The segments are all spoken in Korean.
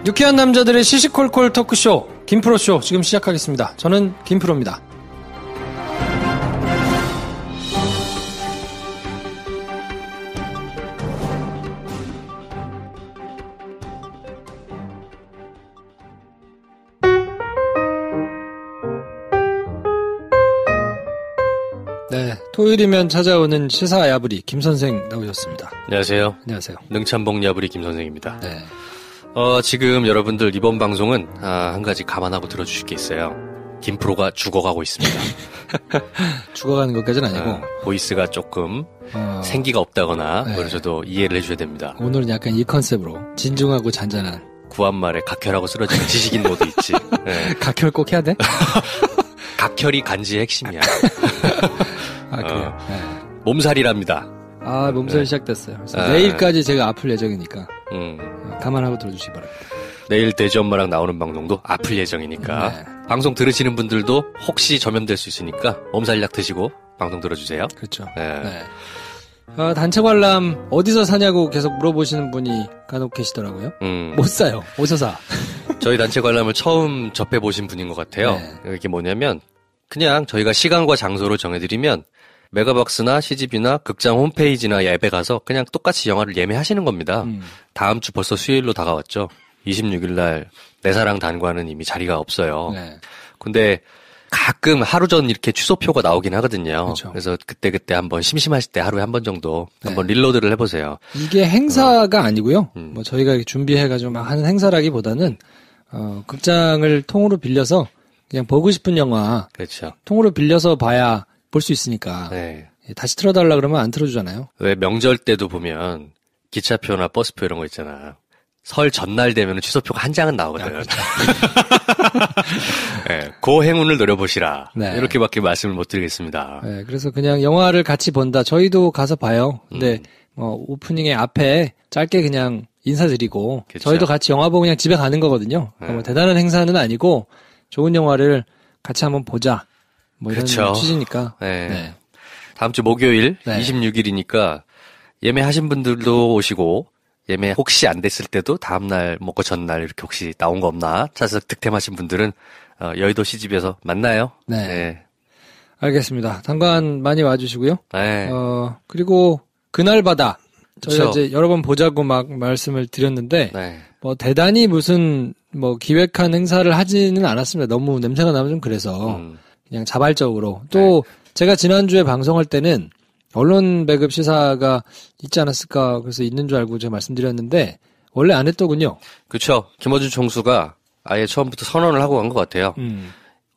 유쾌한 남자들의 시시콜콜 토크쇼 김프로쇼 지금 시작하겠습니다. 저는 김프로입니다. 네, 토요일이면 찾아오는 시사 야부리 김선생 나오셨습니다. 안녕하세요. 안녕하세요. 능참봉 야부리 김선생입니다. 네. 지금 여러분들 이번 방송은 한 가지 감안하고 들어주실 게 있어요. 김프로가 죽어가고 있습니다. 죽어가는 것까지는 아니고 보이스가 조금 생기가 없다거나 네. 그러셔도 이해를 해줘야 됩니다. 오늘은 약간 이 컨셉으로 진중하고 잔잔한 구한말에 각혈하고 쓰러지는 지식인 모드 있지. 네. 각혈 꼭 해야 돼? 각혈이 간지의 핵심이야. 아, 그래요? 네. 몸살이랍니다. 아, 몸살이 시작됐어요. 그래서 내일까지 제가 아플 예정이니까 감안하고 들어주시기 바랍니다. 내일 돼지 엄마랑 나오는 방송도 아플 예정이니까 네. 방송 들으시는 분들도 혹시 전염될 수 있으니까 몸살약 드시고 방송 들어주세요. 그렇죠. 네. 네. 단체 관람 어디서 사냐고 계속 물어보시는 분이 간혹 계시더라고요. 못 사요. 어디서 사? 저희 단체 관람을 처음 접해보신 분인 것 같아요. 네. 이게 뭐냐면 그냥 저희가 시간과 장소를 정해드리면 메가박스나 CGV나 극장 홈페이지나 앱에 가서 그냥 똑같이 영화를 예매하시는 겁니다. 다음 주 벌써 수요일로 다가왔죠. 26일 날 내 사랑 단관은 이미 자리가 없어요. 네. 근데 가끔 하루 전 이렇게 취소표가 나오긴 하거든요. 그렇죠. 그래서 그때 한번 심심하실 때 하루에 한 번 정도 네. 한번 릴로드를 해보세요. 이게 행사가 아니고요. 뭐 저희가 준비해가지고 막 하는 행사라기보다는 극장을 통으로 빌려서 그냥 보고 싶은 영화 그렇죠. 통으로 빌려서 봐야 볼 수 있으니까 네. 다시 틀어달라 그러면 안 틀어주잖아요. 왜 명절 때도 보면 기차표나 버스표 이런 거 있잖아. 설 전날 되면 취소표가 한 장은 나오거든. 그렇죠. 네, 그 행운을 노려보시라. 네. 이렇게밖에 말씀을 못 드리겠습니다. 네, 그래서 그냥 영화를 같이 본다. 저희도 가서 봐요. 근데 오프닝의 앞에 짧게 그냥 인사드리고 그쵸. 저희도 같이 영화 보고 그냥 집에 가는 거거든요. 네. 뭐 대단한 행사는 아니고 좋은 영화를 같이 한번 보자. 뭐 이런 그쵸. 취지니까. 네. 네. 다음 주 목요일 네. 26일이니까 예매하신 분들도 오시고 예매 혹시 안 됐을 때도 다음날 먹고 전날 이렇게 혹시 나온 거 없나 찾아서 득템하신 분들은 여의도 CGV에서 만나요. 네. 네. 알겠습니다. 당관 많이 와주시고요. 네. 그리고 그날 바다. 저희가 그쵸. 이제 여러 번 보자고 막 말씀을 드렸는데 네. 뭐 대단히 무슨 뭐 기획한 행사를 하지는 않았습니다. 너무 냄새가 나면 좀 그래서 그냥 자발적으로 또 제가 지난주에 방송할 때는 언론 배급 시사가 있지 않았을까 그래서 있는 줄 알고 제가 말씀드렸는데 원래 안 했더군요. 그렇죠. 김어준 총수가 아예 처음부터 선언을 하고 간 것 같아요.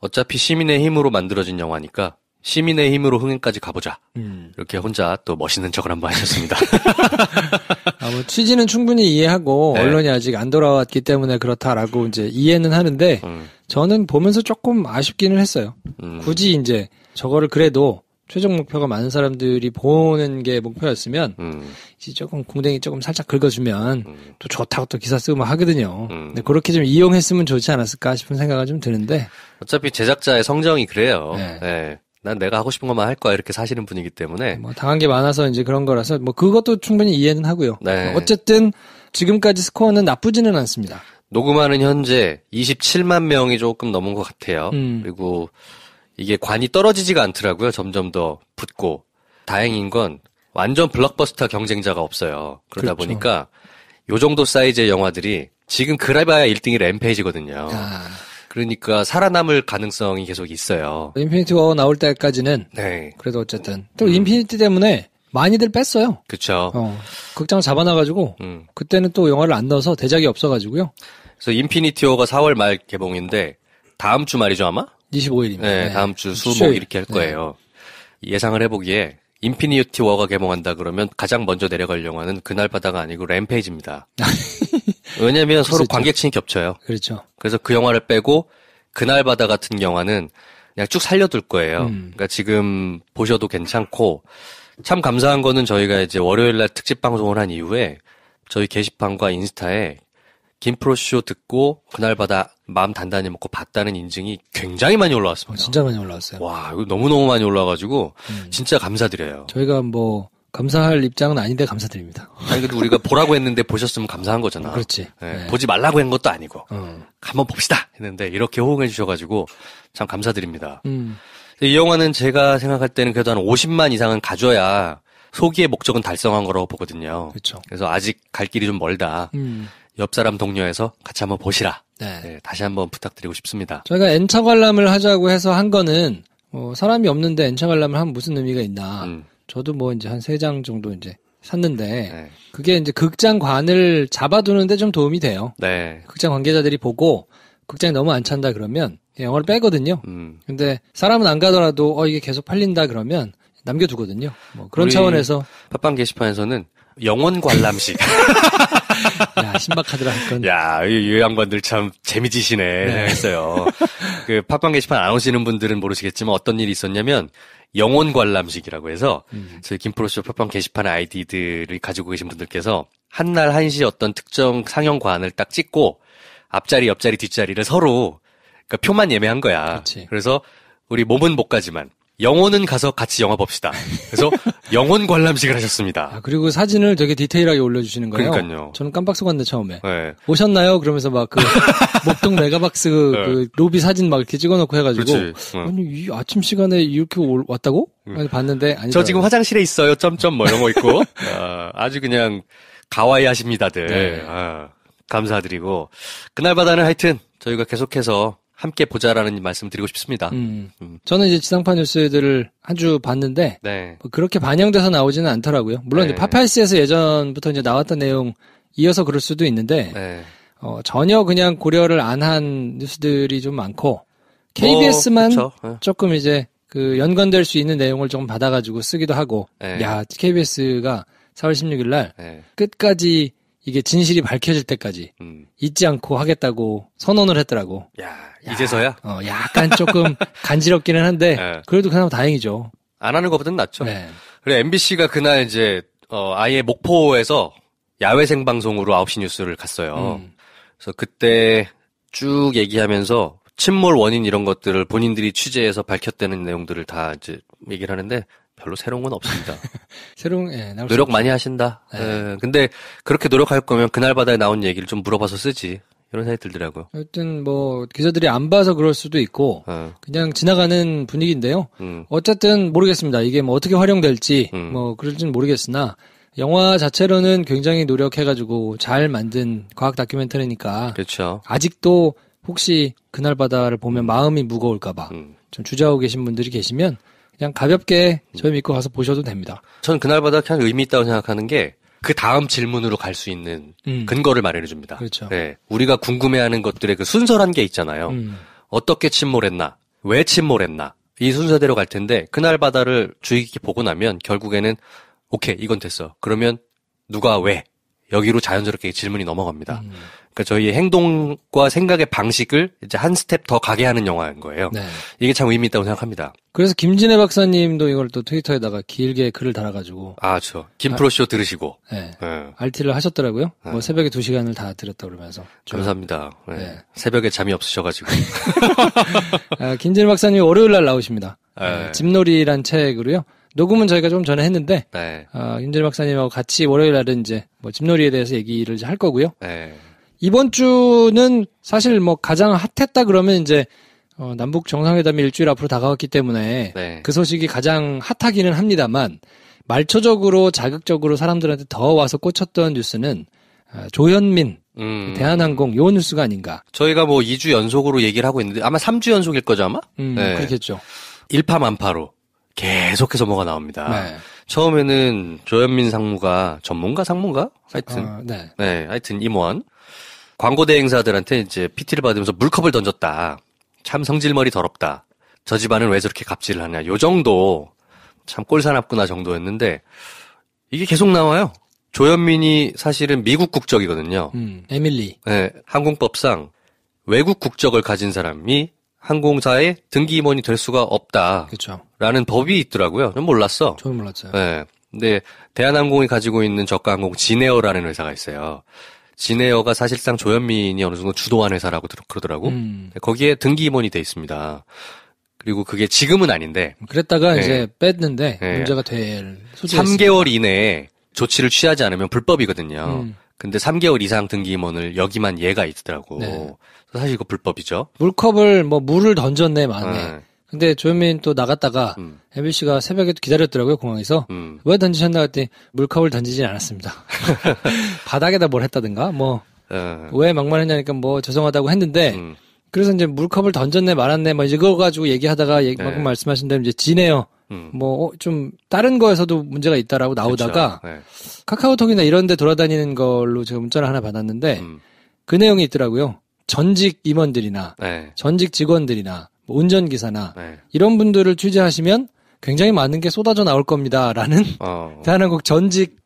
어차피 시민의 힘으로 만들어진 영화니까 시민의 힘으로 흥행까지 가보자. 이렇게 혼자 또 멋있는 척을 한번 하셨습니다. 뭐 취지는 충분히 이해하고 네. 언론이 아직 안 돌아왔기 때문에 그렇다라고 이제 이해는 하는데 저는 보면서 조금 아쉽기는 했어요. 굳이 이제 저거를 그래도 최종 목표가 많은 사람들이 보는 게 목표였으면 이제 조금 공댕이 조금 살짝 긁어주면 또 좋다고 또 기사 쓰고 막 하거든요. 근데 그렇게 좀 이용했으면 좋지 않았을까 싶은 생각은 좀 드는데 어차피 제작자의 성정이 그래요. 네. 네. 난 내가 하고 싶은 것만 할 거야 이렇게 사시는 분이기 때문에 뭐 당한 게 많아서 이제 그런 거라서 뭐 그것도 충분히 이해는 하고요. 네. 어쨌든 지금까지 스코어는 나쁘지는 않습니다. 녹음하는 현재 27만 명이 조금 넘은 것 같아요. 그리고 이게 관이 떨어지지가 않더라고요. 점점 더 붙고. 다행인 건 완전 블록버스터 경쟁자가 없어요. 그러다 그렇죠. 보니까 요 정도 사이즈의 영화들이 지금 그래봐야 1등이 램페이지거든요. 그러니까 살아남을 가능성이 계속 있어요. 인피니티 워 나올 때까지는 네. 그래도 어쨌든 또 인피니티 때문에 많이들 뺐어요. 그쵸. 극장 잡아놔가지고 그때는 또 영화를 안 넣어서 대작이 없어가지고요. 그래서 인피니티 워가 4월 말 개봉인데 다음 주 말이죠 아마? 25일입니다. 네, 다음 주 수목 이렇게 할 거예요. 예상을 해보기에 인피니티 워가 개봉한다 그러면 가장 먼저 내려갈 영화는 그날 바다가 아니고 램페이지입니다. 왜냐면 서로 관객층이 겹쳐요. 그렇죠. 그래서 그 영화를 빼고 그날 바다 같은 영화는 그냥 쭉 살려둘 거예요. 그러니까 지금 보셔도 괜찮고 참 감사한 거는 저희가 이제 월요일날 특집 방송을 한 이후에 저희 게시판과 인스타에 김프로쇼 듣고 그날 바다 마음 단단히 먹고 봤다는 인증이 굉장히 많이 올라왔습니다. 진짜 많이 올라왔어요. 와, 이거 너무너무 많이 올라와가지고 진짜 감사드려요. 저희가 뭐 감사할 입장은 아닌데 감사드립니다. 아니, 그래도 우리가 보라고 했는데 보셨으면 감사한 거잖아. 그렇지. 네, 네. 보지 말라고 한 것도 아니고. 한번 봅시다! 했는데, 이렇게 호응해 주셔가지고, 참 감사드립니다. 이 영화는 제가 생각할 때는 그래도 한 50만 이상은 가져야 소기의 목적은 달성한 거라고 보거든요. 그렇죠. 그래서 아직 갈 길이 좀 멀다. 옆 사람 동료에서 같이 한번 보시라. 네. 네, 다시 한번 부탁드리고 싶습니다. 저희가 N차 관람을 하자고 해서 한 거는, 사람이 없는데 N차 관람을 하면 무슨 의미가 있나. 저도 뭐 이제 한 3장 정도 이제 샀는데, 네. 그게 이제 극장관을 잡아두는데 좀 도움이 돼요. 네. 극장 관계자들이 보고, 극장이 너무 안 찬다 그러면, 영화를 빼거든요. 근데 사람은 안 가더라도, 이게 계속 팔린다 그러면, 남겨두거든요. 뭐 그런 차원에서. 팟빵 게시판에서는, 영원 관람식. 야, 신박하더라, 그건. 야, 이 양반들 참 재미지시네. 네. 했어요. 그 팟빵 게시판 안 오시는 분들은 모르시겠지만 어떤 일이 있었냐면, 영혼 관람식이라고 해서, 저희 김프로쇼 팟빵 게시판 아이디들을 가지고 계신 분들께서, 한날 한시 어떤 특정 상영관을 딱 찍고, 앞자리, 옆자리, 뒷자리를 서로, 그러니까 표만 예매한 거야. 그치. 그래서, 우리 몸은 못 가지만, 영혼은 가서 같이 영화 봅시다. 그래서 영혼 관람식을 하셨습니다. 그리고 사진을 되게 디테일하게 올려주시는 거예요. 그러니까요. 저는 깜빡 속았는데 처음에. 네. 오셨나요? 그러면서 막 그 목동 메가박스 네. 그 로비 사진 막 이렇게 찍어놓고 해가지고. 그렇지. 아니 이 아침 시간에 이렇게 왔다고? 봤는데 아니. 저 지금 화장실에 있어요. 점점 뭐 이런 거 있고. 아주 그냥 가와이 하십니다들. 네. 감사드리고 그날바다는 하여튼 저희가 계속해서. 함께 보자라는 말씀 드리고 싶습니다. 저는 이제 지상파 뉴스들을 한 주 봤는데 네. 그렇게 반영돼서 나오지는 않더라고요. 물론 네. 이제 파파이스에서 예전부터 이제 나왔던 내용 이어서 그럴 수도 있는데 네. 전혀 그냥 고려를 안 한 뉴스들이 좀 많고 KBS만 조금 이제 그 연관될 수 있는 내용을 좀 받아가지고 쓰기도 하고 네. 야 KBS가 4월 16일 날 네. 끝까지 이게 진실이 밝혀질 때까지 잊지 않고 하겠다고 선언을 했더라고. 야, 이제서야? 약간 조금 간지럽기는 한데 네. 그래도 그나마 다행이죠. 안 하는 것보다는 낫죠. 네. 그리고 MBC가 그날 이제 아예 목포에서 야외 생방송으로 9시 뉴스를 갔어요. 그래서 그때 쭉 얘기하면서 침몰 원인 이런 것들을 본인들이 취재해서 밝혔다는 내용들을 다 이제 얘기를 하는데 별로 새로운 건 없습니다. 노력 많이 하신다. 네. 근데 그렇게 노력할 거면 그날바다에 나온 얘기를 좀 물어봐서 쓰지. 이런 생각이 들더라고요. 하여튼 뭐 기자들이 안 봐서 그럴 수도 있고 그냥 지나가는 분위기인데요. 어쨌든 모르겠습니다. 이게 뭐 어떻게 활용될지 뭐 그럴지는 모르겠으나 영화 자체로는 굉장히 노력해가지고 잘 만든 과학 다큐멘터리니까. 그렇죠. 아직도 혹시 그날바다를 보면 마음이 무거울까봐 좀 주저하고 계신 분들이 계시면 그냥 가볍게 저희 믿고 가서 보셔도 됩니다. 저는 그날바다 그냥 의미 있다고 생각하는 게 그 다음 질문으로 갈 수 있는 근거를 마련해 줍니다. 그렇죠. 네, 우리가 궁금해하는 것들의 그 순서란 게 있잖아요. 어떻게 침몰했나, 왜 침몰했나 이 순서대로 갈 텐데 그날바다를 주의 깊게 보고 나면 결국에는 오케이 이건 됐어. 그러면 누가 왜 여기로 자연스럽게 질문이 넘어갑니다. 그러니까 저희의 행동과 생각의 방식을 이제 한 스텝 더 가게 하는 영화인 거예요. 네. 이게 참 의미 있다고 생각합니다. 그래서 김진애 박사님도 이걸 또 트위터에다가 길게 글을 달아가지고. 김프로쇼 들으시고. 네. RT를 하셨더라고요. 뭐 새벽에 2시간을 다 들었다 그러면서. 감사합니다. 네. 새벽에 잠이 없으셔가지고. 김진애 박사님이 월요일 날 나오십니다. 집놀이란 책으로요. 녹음은 저희가 좀 전에 했는데, 김진애 박사님하고 같이 월요일 날은 이제 뭐 집놀이에 대해서 얘기를 이제 할 거고요. 이번 주는 사실 뭐 가장 핫했다 그러면 이제 남북 정상회담이 일주일 앞으로 다가왔기 때문에 그 소식이 가장 핫하기는 합니다만 말초적으로 자극적으로 사람들한테 더 와서 꽂혔던 뉴스는 조현민 대한항공 요 뉴스가 아닌가. 저희가 뭐 2주 연속으로 얘기를 하고 있는데 아마 3주 연속일 거죠 아마? 그렇겠죠. 일파만파로 계속해서 뭐가 나옵니다. 처음에는 조현민 상무가 상무가? 하여튼 하여튼 임원 광고 대행사들한테 이제 PT를 받으면서 물컵을 던졌다. 참 성질머리 더럽다. 저 집안은 왜 저렇게 갑질을 하냐. 요 정도 참 꼴사납구나 정도였는데 이게 계속 나와요. 조현민이 사실은 미국 국적이거든요. 에밀리. 네, 항공법상 외국 국적을 가진 사람이 항공사의 등기 임원이 될 수가 없다. 그렇죠. 라는 법이 있더라고요. 전 몰랐어. 저는 몰랐어요. 네. 근데 대한항공이 가지고 있는 저가항공 진에어라는 회사가 있어요. 진에어가 사실상 조현민이 어느 정도 주도한 회사라고 그러더라고. 거기에 등기 임원이 돼 있습니다. 그리고 그게 지금은 아닌데. 그랬다가 이제 뺐는데 문제가 될 소지가 3개월 이내에 조치를 취하지 않으면 불법이거든요. 근데 3개월 이상 등기임원을 여기만 얘가 있더라고. 네. 사실 이거 불법이죠. 물컵을 물을 던졌네 마네. 근데 조현민 또 나갔다가 MBC가 새벽에 또 기다렸더라고요, 공항에서. 왜 던지셨나 했더니 물컵을 던지진 않았습니다. 바닥에다 뭘 했다든가 왜 막말했냐니까 죄송하다고 했는데 그래서 이제 물컵을 던졌네 말았네 이제 그거 가지고 얘기하다가 방금 말씀하신 대로 이제 지네요. 좀 다른 거에서도 문제가 있다라고 나오다가 카카오톡이나 이런 데 돌아다니는 걸로 제가 문자를 하나 받았는데 그 내용이 있더라고요. 전직 임원들이나 전직 직원들이나 운전기사나 이런 분들을 취재하시면 굉장히 많은 게 쏟아져 나올 겁니다라는 대한항공 전직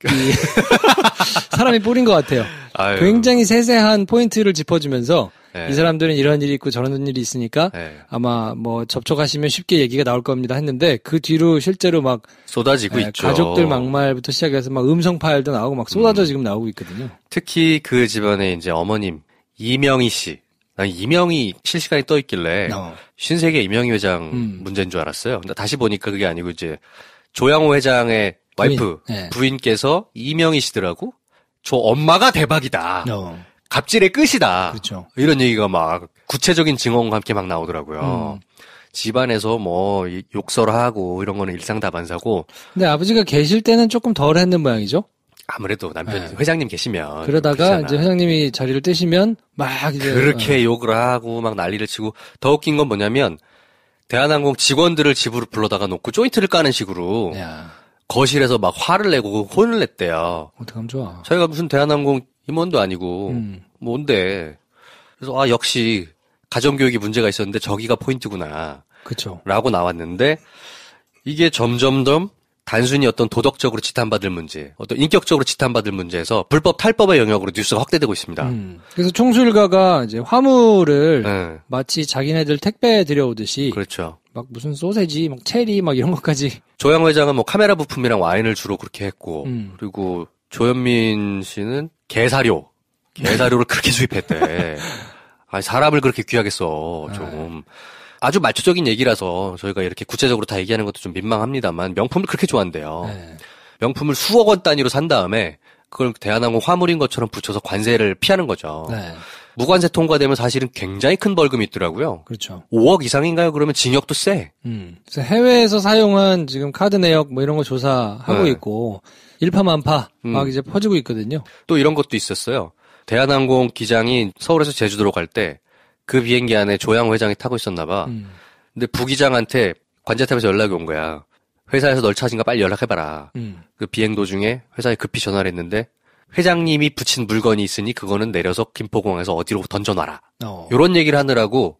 사람이 뿌린 것 같아요. 아유. 굉장히 세세한 포인트를 짚어주면서 이 사람들은 이런 일이 있고 저런 일이 있으니까 아마 접촉하시면 쉽게 얘기가 나올 겁니다 했는데 그 뒤로 실제로 막 쏟아지고 있죠. 가족들 막말부터 시작해서 막 음성 파일도 나오고 막 쏟아져 지금 나오고 있거든요. 특히 그 집안의 이제 어머님 이명희 씨. 난 이명희 실시간에 떠 있길래 신세계 이명희 회장 문제인 줄 알았어요. 근데 다시 보니까 그게 아니고 이제 조양호 회장의 와이프 부인께서 이명희 씨더라고. 저 엄마가 대박이다. 갑질의 끝이다. 그렇죠. 이런 얘기가 막 구체적인 증언과 함께 막 나오더라고요. 집안에서 욕설하고 이런 거는 일상다반사고. 근데 아버지가 계실 때는 조금 덜 했는 모양이죠? 아무래도 남편 회장님 계시면 그러다가 이제 회장님이 자리를 떼시면 막 이제 그렇게 욕을 하고 막 난리를 치고 더 웃긴 건 뭐냐면 대한항공 직원들을 집으로 불러다가 놓고 조인트를 까는 식으로 거실에서 막 화를 내고 혼을 냈대요. 어떡하면 좋아. 저희가 무슨 대한항공 임원도 아니고 뭔데. 그래서 역시 가정교육이 문제가 있었는데 저기가 포인트구나. 그렇죠. 라고 나왔는데 이게 점점점 단순히 어떤 도덕적으로 지탄받을 문제, 어떤 인격적으로 지탄받을 문제에서 불법 탈법의 영역으로 뉴스가 확대되고 있습니다. 그래서 총수일가가 이제 화물을 마치 자기네들 택배 들여오듯이 그렇죠. 막 무슨 소세지, 막 체리, 막 이런 것까지. 조양 회장은 카메라 부품이랑 와인을 주로 그렇게 했고, 그리고 조현민 씨는 게사료를 그렇게 수입했대. 아니, 사람을 그렇게 귀하게 써, 좀. 아주 말초적인 얘기라서 저희가 이렇게 구체적으로 다 얘기하는 것도 좀 민망합니다만 명품을 그렇게 좋아한대요. 명품을 수억 원 단위로 산 다음에 그걸 대한항공 화물인 것처럼 붙여서 관세를 피하는 거죠. 무관세 통과되면 사실은 굉장히 큰 벌금이 있더라고요. 그렇죠. 5억 이상인가요? 그러면 징역도 세. 그래서 해외에서 사용한 지금 카드 내역 이런 거 조사하고 있고 일파만파 막 이제 퍼지고 있거든요. 또 이런 것도 있었어요. 대한항공 기장이 서울에서 제주도로 갈 때 그 비행기 안에 조양 회장이 타고 있었나 봐. 근데 부기장한테 관제탑에서 연락이 온 거야. 회사에서 널 찾으니까 빨리 연락해봐라. 그 비행 도중에 회사에 급히 전화를 했는데 회장님이 붙인 물건이 있으니 그거는 내려서 김포공항에서 어디로 던져놔라. 이런 얘기를 하느라고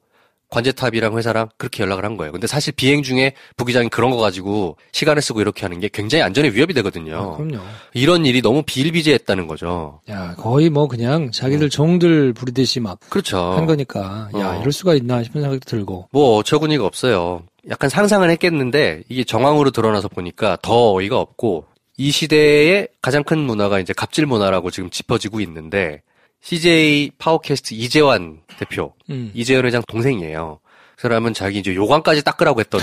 관제탑이랑 회사랑 그렇게 연락을 한 거예요. 근데 사실 비행 중에 부기장이 그런 거 가지고 시간을 쓰고 이렇게 하는 게 굉장히 안전에 위협이 되거든요. 그럼요. 이런 일이 너무 비일비재했다는 거죠. 야, 거의 그냥 자기들 종들 부리듯이 막. 그렇죠. 한 거니까. 야, 이럴 수가 있나 싶은 생각도 들고. 어처구니가 없어요. 약간 상상은 했겠는데 이게 정황으로 드러나서 보니까 더 어이가 없고 이 시대의 가장 큰 문화가 이제 갑질 문화라고 지금 짚어지고 있는데 CJ 파워캐스트 이재환 대표, 이재현 회장 동생이에요. 그 사람은 자기 이제 요강까지 닦으라고 했던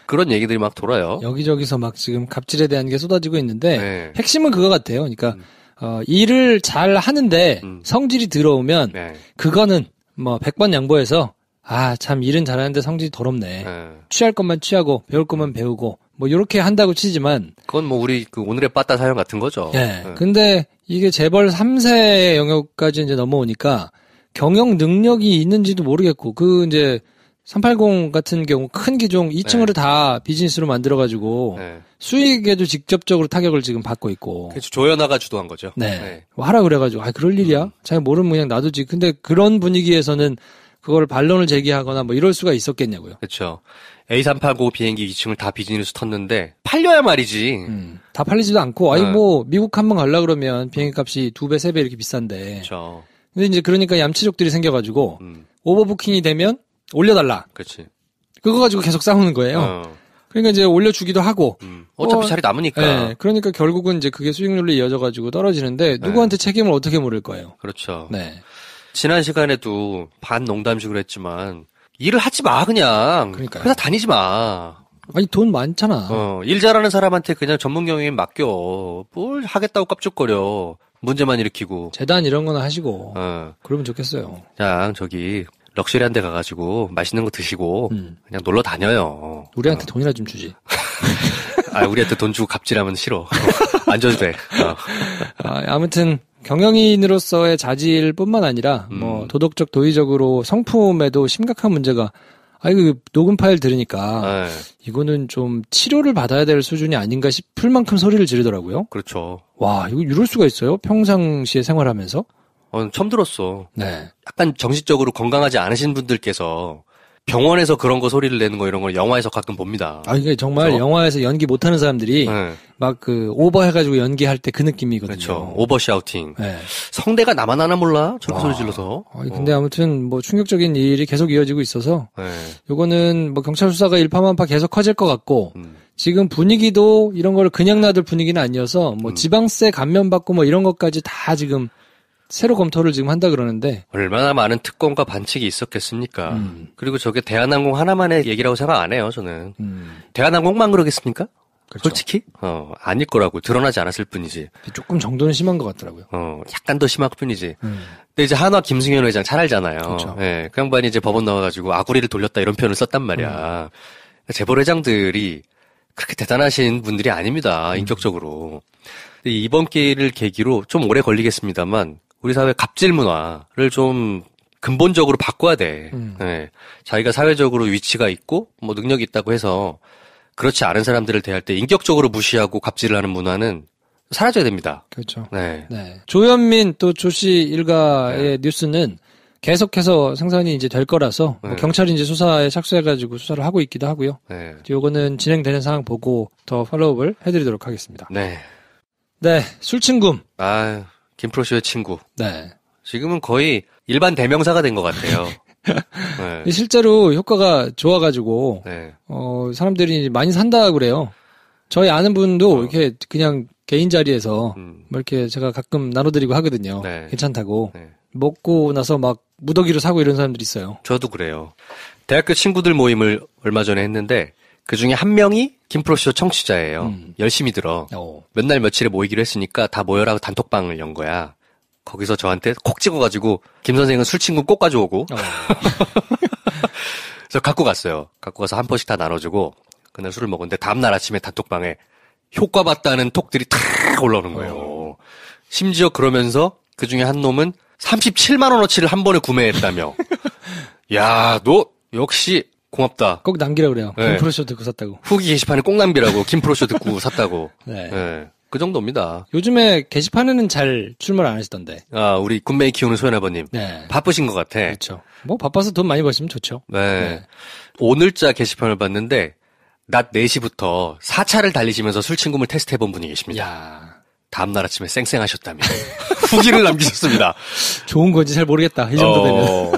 그런 얘기들이 막 돌아요. 여기저기서 막 지금 갑질에 대한 게 쏟아지고 있는데 핵심은 그거 같아요. 그러니까 일을 잘 하는데 성질이 들어오면 그거는 100번 양보해서 참 일은 잘하는데 성질이 더럽네. 취할 것만 취하고 배울 것만 배우고 요렇게 한다고 치지만 그건 우리 오늘의 빠따 사연 같은 거죠. 근데 이게 재벌 3세 영역까지 이제 넘어오니까 경영 능력이 있는지도 모르겠고 이제 380 같은 경우 큰 기종 2층으로 다 비즈니스로 만들어가지고 수익에도 직접적으로 타격을 지금 받고 있고. 그렇죠. 조연아가 주도한 거죠. 하라 그래가지고 그럴 일이야? 자기 모르면 그냥 놔두지. 근데 그런 분위기에서는 그걸 반론을 제기하거나 이럴 수가 있었겠냐고요. 그렇죠. A380 비행기 2층을 다 비즈니스 텄는데 팔려야 말이지. 다 팔리지도 않고 미국 한번 가려 그러면 비행기 값이 2배, 3배 이렇게 비싼데. 그렇죠. 근데 이제 그러니까 얌치족들이 생겨가지고 오버부킹이 되면 올려달라. 그렇지. 그거 가지고 계속 싸우는 거예요. 그러니까 이제 올려주기도 하고. 어차피 자리 남으니까. 그러니까 결국은 이제 그게 수익률로 이어져가지고 떨어지는데 누구한테 책임을 어떻게 물을 거예요. 그렇죠. 네. 지난 시간에도 반 농담식으로 했지만 일을 하지 마, 그냥. 그러니까요. 회사 다니지 마. 아니, 돈 많잖아. 일 잘하는 사람한테 그냥 전문 경영인 맡겨. 뭘 하겠다고 깝죽거려. 문제만 일으키고. 재단 이런 거나 하시고. 그러면 좋겠어요. 그냥 럭셔리한 데 가가지고 맛있는 거 드시고 그냥 놀러 다녀요. 우리한테 돈이나 좀 주지. 우리한테 돈 주고 갑질하면 싫어. 안 줘도 돼. 아무튼 경영인으로서의 자질뿐만 아니라 뭐 도덕적 도의적으로 성품에도 심각한 문제가 이거 녹음 파일 들으니까 이거는 좀 치료를 받아야 될 수준이 아닌가 싶을 만큼 소리를 지르더라고요. 그렇죠. 와, 이거 이럴 수가 있어요? 평상시에 생활하면서? 처음 들었어. 네. 약간 정신적으로 건강하지 않으신 분들께서 병원에서 그런 거 소리를 내는 거 이런 걸 영화에서 가끔 봅니다. 이게 정말 그렇죠? 영화에서 연기 못하는 사람들이 막 오버 해가지고 연기할 때 그 느낌이거든요. 그렇죠. 오버 샤우팅. 네. 성대가 나만 하나 몰라? 저렇게 소리 질러서. 근데 아무튼 뭐 충격적인 일이 계속 이어지고 있어서 요거는 뭐 경찰 수사가 일파만파 계속 커질 것 같고 지금 분위기도 이런 걸 그냥 놔둘 분위기는 아니어서 뭐 지방세 감면받고 뭐 이런 것까지 다 지금 새로 검토를 지금 한다 그러는데 얼마나 많은 특권과 반칙이 있었겠습니까? 그리고 저게 대한항공 하나만의 얘기라고 생각 안 해요, 저는. 대한항공만 그러겠습니까? 그렇죠. 솔직히? 아닐 거라고. 드러나지 않았을 뿐이지. 조금 정도는 심한 것 같더라고요. 약간 더 심할 뿐이지. 근데 이제 한화 김승현 회장 잘 알잖아요. 그렇죠. 예, 그 양반이 이제 법원 나와가지고 아구리를 돌렸다 이런 표현을 썼단 말이야. 재벌 회장들이 그렇게 대단하신 분들이 아닙니다, 인격적으로. 근데 이번 기회를 계기로 좀 오래 걸리겠습니다만 우리 사회 갑질 문화를 좀 근본적으로 바꿔야 돼. 네. 자기가 사회적으로 위치가 있고 뭐 능력이 있다고 해서 그렇지 않은 사람들을 대할 때 인격적으로 무시하고 갑질을 하는 문화는 사라져야 됩니다. 그렇죠. 네. 네. 조현민 또 조씨 일가의 뉴스는 계속해서 생산이 이제 될 거라서 뭐 경찰이 이제 수사에 착수해가지고 수사를 하고 있기도 하고요. 네. 요거는 진행되는 상황 보고 더 팔로우업을 해드리도록 하겠습니다. 네. 네. 술친굼. 김프로쇼의 친구. 네. 지금은 거의 일반 대명사가 된 것 같아요. 네. 실제로 효과가 좋아가지고, 네. 사람들이 많이 산다 그래요. 저희 아는 분도 이렇게 그냥 개인 자리에서 뭐 이렇게 제가 가끔 나눠드리고 하거든요. 네. 괜찮다고. 네. 먹고 나서 막 무더기로 사고 이런 사람들이 있어요. 저도 그래요. 대학교 친구들 모임을 얼마 전에 했는데, 그 중에 한 명이 김프로쇼 청취자예요. 열심히 들어. 몇 날 며칠에 모이기로 했으니까 다 모여라 단톡방을 연 거야. 거기서 저한테 콕 찍어가지고 김 선생은 술친구 꼭 가져오고 그래서 갖고 갔어요. 갖고 가서 한 포씩 다 나눠주고 그날 술을 먹었는데 다음날 아침에 단톡방에 효과 봤다는 톡들이 탁 올라오는 거예요. 심지어 그러면서 그중에 한 놈은 37만 원어치를 한 번에 구매했다며. 야, 너 역시 고맙다. 꼭 남기라 그래요. 네. 김프로쇼 듣고 샀다고. 후기 게시판에 꼭 남기라고. 김프로쇼 듣고 샀다고. 네. 네. 그 정도입니다. 요즘에 게시판에는 잘 출마를 안 하시던데. 우리 군뱅이 키우는 소연아버님. 네. 바쁘신 것 같아. 그렇죠. 뭐 바빠서 돈 많이 버시면 좋죠. 네. 오늘자 게시판을 봤는데 낮 4시부터 4차를 달리시면서 술친굼을 테스트해본 분이 계십니다. 야. 다음날 아침에 쌩쌩하셨다며. 후기를 남기셨습니다. 좋은 건지 잘 모르겠다. 이 정도 되면.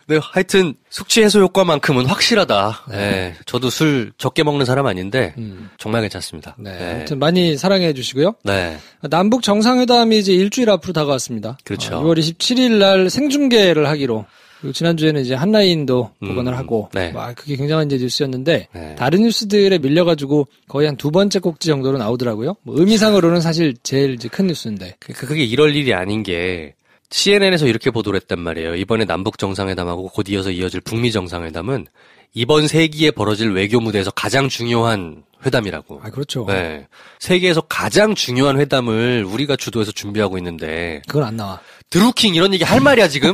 네, 하여튼 숙취 해소 효과만큼은 확실하다. 네. 저도 술 적게 먹는 사람 아닌데 정말 괜찮습니다. 네. 아무튼 많이 사랑해 주시고요. 네. 남북 정상회담이 이제 일주일 앞으로 다가왔습니다. 그렇죠. 6월 27일 날 생중계를 하기로. 그리고 지난주에는 이제 한라인도 복원을 하고. 네. 그게 굉장한 이제 뉴스였는데 네. 다른 뉴스들에 밀려가지고 거의 한 두 번째 꼭지 정도로 나오더라고요. 뭐 의미상으로는 사실 제일 이제 큰 뉴스인데. 그게 이럴 일이 아닌 게 CNN에서 이렇게 보도를 했단 말이에요. 이번에 남북 정상회담하고 곧 이어서 이어질 북미 정상회담은 이번 세기에 벌어질 외교 무대에서 가장 중요한 회담이라고. 그렇죠. 네. 세계에서 가장 중요한 회담을 우리가 주도해서 준비하고 있는데. 그건 안 나와. 드루킹 이런 얘기 할 말이야, 지금?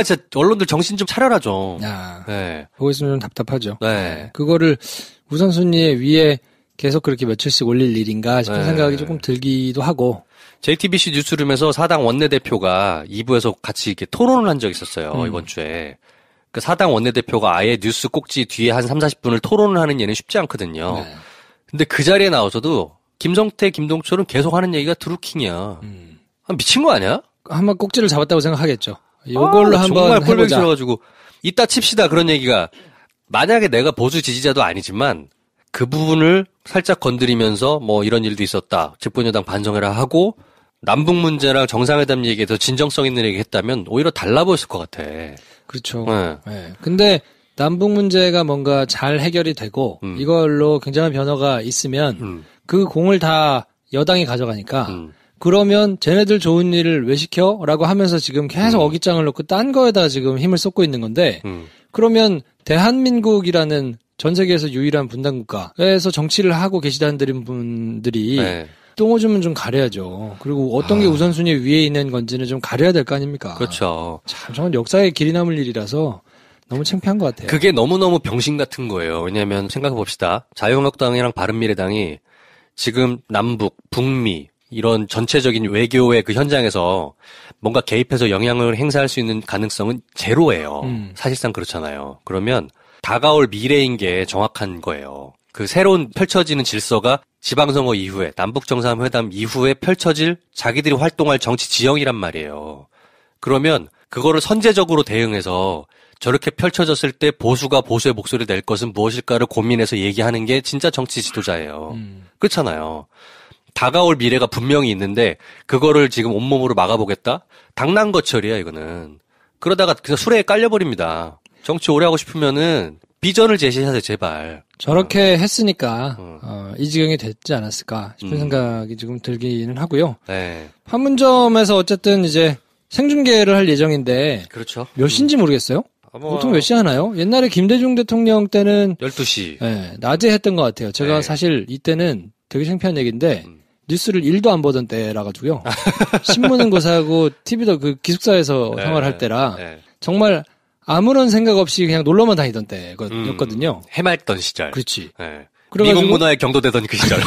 진짜 언론들 정신 좀 차려라 좀. 네. 보고 있으면 좀 답답하죠. 네. 그거를 우선순위에 위에 계속 그렇게 며칠씩 올릴 일인가 싶은 생각이 조금 들기도 하고. JTBC 뉴스룸에서 사당 원내대표가 2부에서 같이 이렇게 토론을 한 적이 있었어요, 이번 주에. 그 사당 원내대표가 아예 뉴스 꼭지 뒤에 한 30-40분을 토론을 하는 예는 쉽지 않거든요. 네. 근데 그 자리에 나와서도 김성태, 김동철은 계속 하는 얘기가 드루킹이야. 미친 거 아니야? 한번 꼭지를 잡았다고 생각하겠죠. 요걸로 한번 정말 꼴보기 해보자. 싫어가지고 이따 칩시다 그런 얘기가 만약에 내가 보수 지지자도 아니지만 그 부분을 살짝 건드리면서 뭐 이런 일도 있었다. 집권여당 반성해라 하고 남북 문제랑 정상회담 얘기에 더 진정성 있는 얘기 했다면 오히려 달라 보였을 것 같아. 그렇죠. 네. 근데 남북 문제가 뭔가 잘 해결이 되고 이걸로 굉장한 변화가 있으면 그 공을 다 여당이 가져가니까 그러면 쟤네들 좋은 일을 왜 시켜? 라고 하면서 지금 계속 어깃장을 놓고 딴 거에다 지금 힘을 쏟고 있는 건데 그러면 대한민국이라는 전 세계에서 유일한 분단국가에서 정치를 하고 계시다는 분들이 네. 똥오줌은 좀 가려야죠. 그리고 어떤 게 우선순위 위에 있는 건지는 좀 가려야 될 거 아닙니까? 그렇죠. 참 저건 역사에 길이 남을 일이라서 너무 창피한 것 같아요. 그게 너무너무 병신 같은 거예요. 왜냐하면 생각해봅시다. 자유한국당이랑 바른미래당이 지금 남북, 북미 이런 전체적인 외교의 그 현장에서 뭔가 개입해서 영향을 행사할 수 있는 가능성은 제로예요. 사실상 그렇잖아요. 그러면 다가올 미래인 게 정확한 거예요. 그 새로운 펼쳐지는 질서가 지방선거 이후에 남북정상회담 이후에 펼쳐질 자기들이 활동할 정치 지형이란 말이에요. 그러면 그거를 선제적으로 대응해서 저렇게 펼쳐졌을 때 보수가 보수의 목소리를 낼 것은 무엇일까를 고민해서 얘기하는 게 진짜 정치 지도자예요. 그렇잖아요. 다가올 미래가 분명히 있는데 그거를 지금 온몸으로 막아보겠다? 당난거철이야 이거는. 그러다가 그냥 수레에 깔려버립니다. 정치 오래 하고 싶으면은 비전을 제시하세요 제발. 저렇게 했으니까 이 지경이 됐지 않았을까 싶은 생각이 지금 들기는 하고요. 네. 판문점에서 어쨌든 이제 생중계를 할 예정인데 그렇죠. 몇 시인지 모르겠어요. 보통 몇 시 하나요? 옛날에 김대중 대통령 때는 12시. 네, 낮에 했던 것 같아요. 제가 네. 사실 이때는 되게 창피한 얘기인데 뉴스를 1도 안 보던 때라 가지고요. 신문은 고사하고 TV도 그 기숙사에서 네. 생활할 때라 네. 정말 아무런 생각 없이 그냥 놀러만 다니던 때였거든요. 해맑던 시절. 그렇지. 네. 그래가지고 미국 문화에 경도되던 그 시절.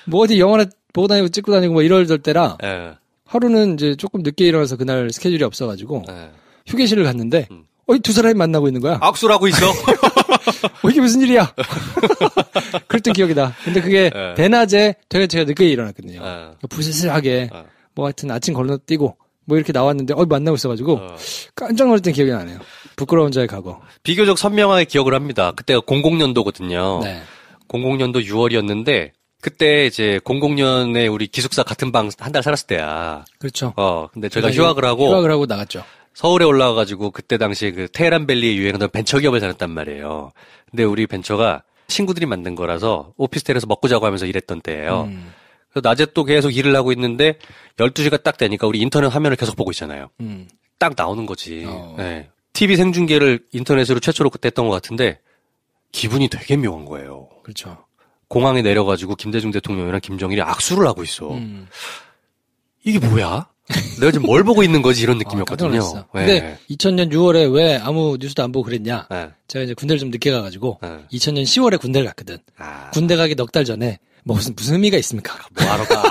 뭐 어디 영화나 보고 다니고 찍고 다니고 뭐 이럴 때라 네. 하루는 이제 조금 늦게 일어나서 그날 스케줄이 없어가지고 네. 휴게실을 갔는데 두 사람이 만나고 있는 거야. 악수를 하고 있어. 이게 무슨 일이야? 그랬던 기억이 나. 근데 그게 네. 대낮에 되게 제가 늦게 일어났거든요. 네. 부슬슬하게 뭐 하여튼 아침 걸러뛰고 뭐 이렇게 나왔는데 만나고 있어가지고 깜짝 놀랐던 기억이 나네요. 부끄러운 자의 각오. 비교적 선명하게 기억을 합니다. 그때가 00년도거든요. 네. 00년도 6월이었는데 그때 이제 00년에 우리 기숙사 같은 방 한 달 살았을 때야. 그렇죠. 근데 저희가 휴학을 하고 나갔죠. 서울에 올라와가지고 그때 당시에 그 테헤란밸리에 유행하던 벤처기업을 다녔단 말이에요. 근데 우리 벤처가 친구들이 만든 거라서 오피스텔에서 먹고 자고 하면서 일했던 때예요. 그래서 낮에 또 계속 일을 하고 있는데 12시가 딱 되니까 우리 인터넷 화면을 계속 보고 있잖아요. 딱 나오는 거지. 네. TV 생중계를 인터넷으로 최초로 그때 했던 것 같은데 기분이 되게 묘한 거예요. 그렇죠. 공항에 내려가지고 김대중 대통령이랑 김정일이 악수를 하고 있어. 이게 뭐야? 내가 지금 뭘 보고 있는 거지 이런 느낌이었거든요. 네. 근데 2000년 6월에 왜 아무 뉴스도 안 보고 그랬냐? 네. 제가 이제 군대를 좀 늦게 가가지고 2000년 10월에 군대를 갔거든. 군대 가기 넉 달 전에 뭐 무슨 의미가 있습니까? 뭐하러 가?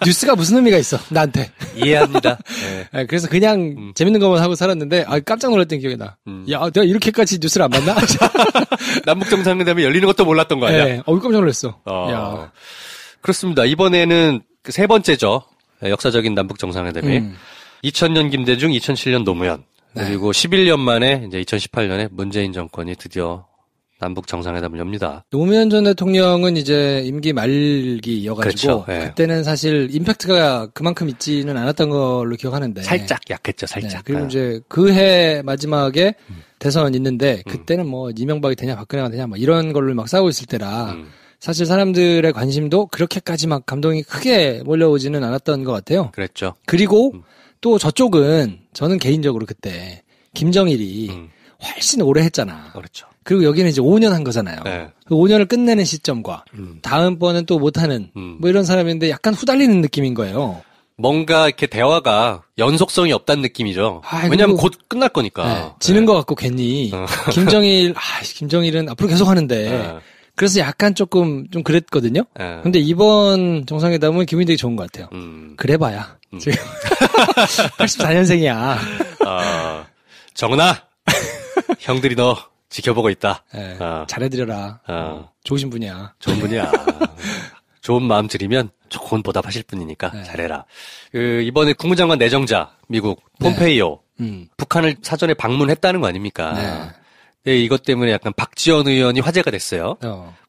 뉴스가 무슨 의미가 있어 나한테. 이해합니다. 네, 그래서 그냥 재밌는 것만 하고 살았는데 깜짝 놀랐던 기억이 나. 야, 내가 이렇게까지 뉴스를 안 봤나? 남북정상회담이 열리는 것도 몰랐던 거 아니야? 네, 깜짝 놀랐어. 야. 그렇습니다. 이번에는 그 세 번째죠. 역사적인 남북정상회담이 2000년 김대중, 2007년 노무현, 그리고 11년 만에 이제 2018년에 문재인 정권이 드디어 남북 정상회담을 엽니다. 노무현 전 대통령은 이제 임기 말기여가지고 그렇죠. 네. 그때는 사실 임팩트가 그만큼 있지는 않았던 걸로 기억하는데 살짝 약했죠, 살짝. 네, 그리고 이제 그 해 마지막에 대선 있는데 그때는 뭐 이명박이 되냐 박근혜가 되냐 뭐 이런 걸로 막 싸우고 있을 때라 사실 사람들의 관심도 그렇게까지 막 감동이 크게 몰려오지는 않았던 것 같아요. 그랬죠. 그리고 또 저쪽은 저는 개인적으로 그때 김정일이 훨씬 오래 했잖아. 그렇죠. 그리고 여기는 이제 5년 한 거잖아요. 네. 그 5년을 끝내는 시점과 다음번은 또 못하는 뭐 이런 사람인데 약간 후달리는 느낌인 거예요. 뭔가 이렇게 대화가 연속성이 없다는 느낌이죠. 왜냐하면 곧 끝날 거니까. 네, 지는 것 같고 괜히 김정일은 앞으로 계속 하는데 그래서 약간 조금 좀 그랬거든요. 근데 이번 정상회담은 기분이 되게 좋은 것 같아요. 그래봐야 지금 84년생이야. 정은아, 형들이 너 지켜보고 있다. 네, 잘해드려라. 좋으신 분이야. 좋은 분이야. 좋은 마음 들이면 좋은 보답하실 분이니까 잘해라. 이번에 국무장관 내정자 미국 폼페이오 북한을 사전에 방문했다는 거 아닙니까? 네, 이것 때문에 약간 박지원 의원이 화제가 됐어요.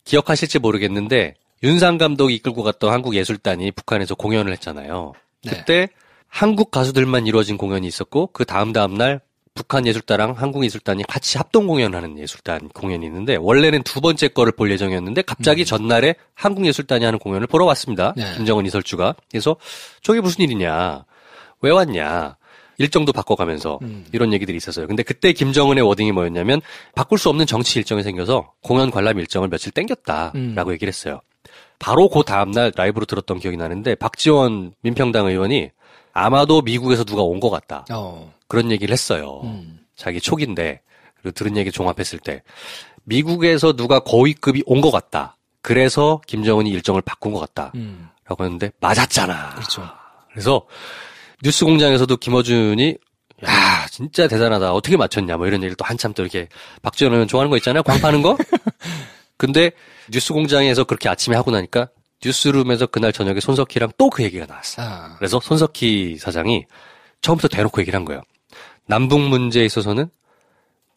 기억하실지 모르겠는데 윤상 감독이 이끌고 갔던 한국예술단이 북한에서 공연을 했잖아요. 그때 한국 가수들만 이루어진 공연이 있었고 그 다음 날 북한 예술단랑 한국 예술단이 같이 합동 공연하는 예술단 공연이 있는데 원래는 두 번째 거를 볼 예정이었는데 갑자기 전날에 한국 예술단이 하는 공연을 보러 왔습니다. 네. 김정은 이설주가. 그래서 저게 무슨 일이냐. 왜 왔냐. 일정도 바꿔가면서 이런 얘기들이 있었어요. 근데 그때 김정은의 워딩이 뭐였냐면 바꿀 수 없는 정치 일정이 생겨서 공연 관람 일정을 며칠 땡겼다라고 얘기를 했어요. 바로 그 다음날 라이브로 들었던 기억이 나는데 박지원 민평당 의원이 아마도 미국에서 누가 온 것 같다. 그런 얘기를 했어요. 자기 촉인데 그리고 들은 얘기 종합했을 때 미국에서 누가 고위급이 온 것 같다. 그래서 김정은이 일정을 바꾼 것 같다. 라고 했는데 맞았잖아. 그렇죠. 그래서 뉴스공장에서도 김어준이 야 진짜 대단하다. 어떻게 맞췄냐 뭐 이런 얘기를 또 한참 또 이렇게 박지원 의원 좋아하는 거 있잖아요. 광 파는 거. 근데 뉴스공장에서 그렇게 아침에 하고 나니까 뉴스룸에서 그날 저녁에 손석희랑 또 그 얘기가 나왔어. 그래서 손석희 사장이 처음부터 대놓고 얘기를 한 거예요. 남북 문제에 있어서는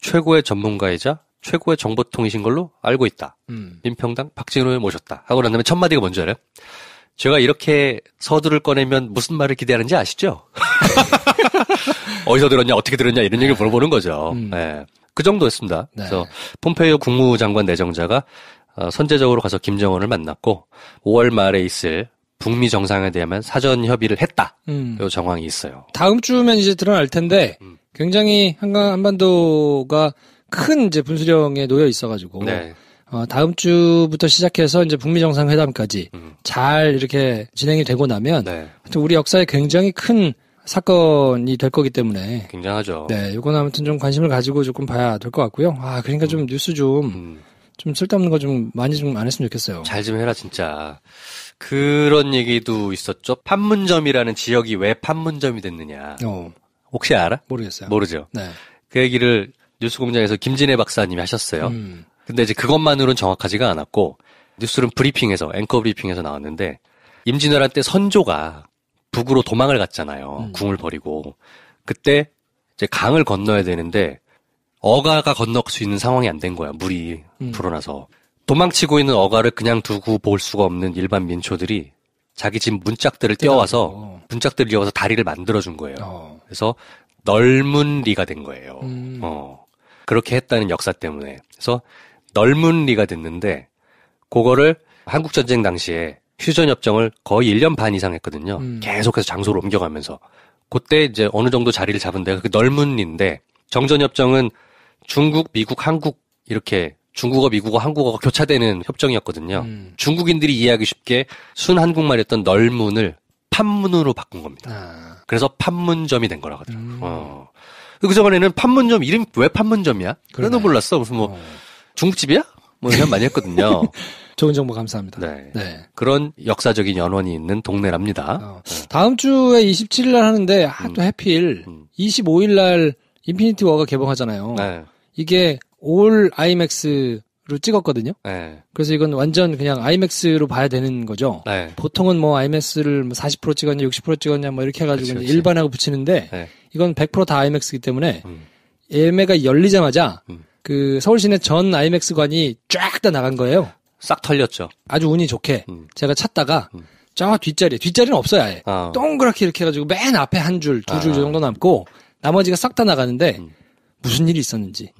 최고의 전문가이자 최고의 정보통이신 걸로 알고 있다. 민평당 박지원 의원 모셨다. 하고 난 다음에 첫 마디가 뭔지 알아요? 제가 이렇게 서두를 꺼내면 무슨 말을 기대하는지 아시죠? 어디서 들었냐, 어떻게 들었냐 이런 얘기를 물어보는 거죠. 네. 그 정도였습니다. 네. 그래서 폼페이오 국무장관 내정자가 선제적으로 가서 김정은을 만났고 5월 말에 있을 북미 정상에 대한 사전 협의를 했다. 이 정황이 있어요. 다음 주면 이제 드러날 텐데 굉장히 한반도가 큰 이제 분수령에 놓여 있어가지고 네. 다음 주부터 시작해서 이제 북미 정상회담까지 잘 이렇게 진행이 되고 나면 네. 우리 역사에 굉장히 큰 사건이 될 거기 때문에 굉장하죠. 네, 이건 아무튼 좀 관심을 가지고 조금 봐야 될 것 같고요. 그러니까 좀 뉴스 좀 쓸데없는 거 좀 많이 좀 안 했으면 좋겠어요. 잘 좀 해라 진짜. 그런 얘기도 있었죠. 판문점이라는 지역이 왜 판문점이 됐느냐. 혹시 알아? 모르겠어요. 모르죠. 네. 그 얘기를 뉴스공장에서 김진애 박사님이 하셨어요. 근데 이제 그것만으로는 정확하지가 않았고 뉴스룸 브리핑에서 앵커 브리핑에서 나왔는데 임진왜란 때 선조가 북으로 도망을 갔잖아요. 궁을 버리고. 그때 이제 강을 건너야 되는데 어가가 건널 수 있는 상황이 안 된 거야. 물이 불어나서. 도망치고 있는 어가를 그냥 두고 볼 수가 없는 일반 민초들이 자기 집 문짝들을 띄워와서 다리를 만들어준 거예요. 그래서 넓은 리가 된 거예요. 그렇게 했다는 역사 때문에. 그래서 넓은 리가 됐는데 그거를 한국전쟁 당시에 휴전협정을 거의 1년 반 이상 했거든요. 계속해서 장소를 옮겨가면서. 그때 이제 어느 정도 자리를 잡은 데가 그 넓은 리인데 정전협정은 중국, 미국, 한국 이렇게 중국어, 미국어, 한국어가 교차되는 협정이었거든요. 중국인들이 이해하기 쉽게 순한국말이었던 널문을 판문으로 바꾼 겁니다. 그래서 판문점이 된 거라고 하더라고요. 그전에는 판문점 이름이 왜 판문점이야? 그래도 몰랐어. 무슨 뭐 중국집이야? 뭐 이런 많이 했거든요. 좋은 정보 감사합니다. 네. 네. 그런 역사적인 연원이 있는 동네랍니다. 다음 주에 27일 날 하는데 또 해필 25일 날 인피니티 워가 개봉하잖아요. 네. 이게 올 아이맥스로 찍었거든요. 네. 그래서 이건 완전 그냥 아이맥스로 봐야 되는 거죠. 네. 보통은 뭐 아이맥스를 40% 찍었냐, 60% 찍었냐 뭐 이렇게 해가지고 그치. 일반하고 붙이는데 네. 이건 100% 다 아이맥스이기 때문에 예매가 열리자마자 그 서울시내 전 아이맥스관이 쫙 다 나간 거예요. 싹 털렸죠. 아주 운이 좋게 제가 찾다가 저 뒷자리는 없어요 아예. 동그랗게 이렇게 해가지고 맨 앞에 한 줄, 두 줄 정도 남고 나머지가 싹 다 나가는데 무슨 일이 있었는지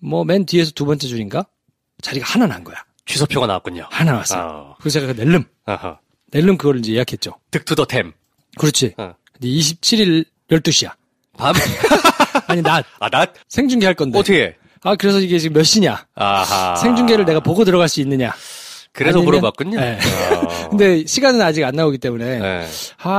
뭐 맨 뒤에서 두 번째 줄인가 자리가 하나 난 거야. 취소표가 나왔군요. 하나 나왔어요. 그래서 제가 낼름 그거를 이제 예약했죠. 득투더템. 그렇지. 근데 27일 12시야. 밤? 아니 낮. 낮? 생중계 할 건데. 어떻게? 그래서 이게 지금 몇 시냐. 아하. 생중계를 내가 보고 들어갈 수 있느냐. 그래서 물어봤군요. 네. 근데 시간은 아직 안 나오기 때문에 네.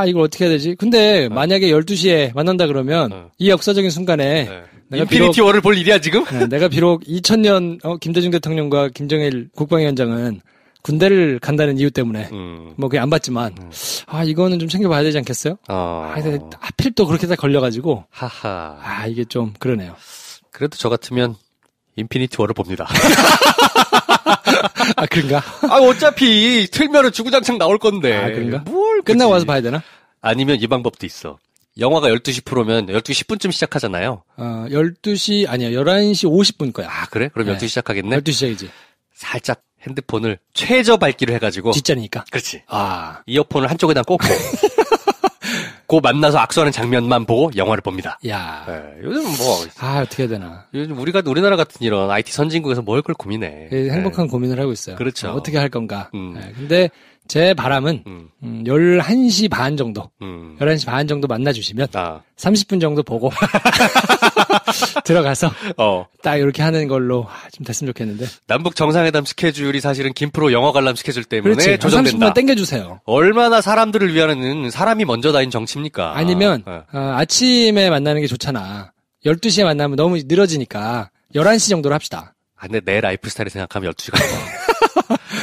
이걸 어떻게 해야 되지? 근데 만약에 12시에 만난다 그러면 이 역사적인 순간에 내가 인피니티 워를 볼 일이야 지금? 내가 비록 2000년 김대중 대통령과 김정일 국방위원장은 군대를 간다는 이유 때문에 뭐 그게 안 봤지만 이거는 좀 챙겨봐야 되지 않겠어요? 하필 또 그렇게 다 걸려가지고 하하. 이게 좀 그러네요. 그래도 저 같으면 인피니티 워를 봅니다. 그런가? 어차피 틀면은 주구장창 나올 건데. 그런가? 뭘 끝나고 와서 봐야 되나? 아니면 이 방법도 있어. 영화가 12시 프로면 12시 10분쯤 시작하잖아요. 12시 아니야. 11시 50분 거야. 그래? 그럼 12시 시작하겠네. 12시 시작이지. 살짝 핸드폰을 최저 밝기로 해가지고 뒷자리니까. 그렇지. 이어폰을 한쪽에다 꽂고 그 만나서 악수하는 장면만 보고 영화를 봅니다. 야. 네, 요즘 뭐. 어떻게 해야 되나. 요즘 우리나라 같은 이런 IT 선진국에서 뭘 그걸 고민해. 행복한 고민을 하고 있어요. 그렇죠. 어떻게 할 건가. 네, 근데 제 바람은 11시 반 정도 11시 반 정도 만나주시면 30분 정도 보고 들어가서 딱 이렇게 하는 걸로 좀 됐으면 좋겠는데. 남북 정상회담 스케줄이 사실은 김프로 영화 관람 스케줄 때문에 그렇지. 조정된다. 30분만 땡겨주세요. 얼마나 사람들을 위하는 사람이 먼저 다인 정치입니까? 아니면 아침에 만나는 게 좋잖아. 12시에 만나면 너무 늘어지니까 11시 정도로 합시다. 근데 내 라이프 스타일 생각하면 12시가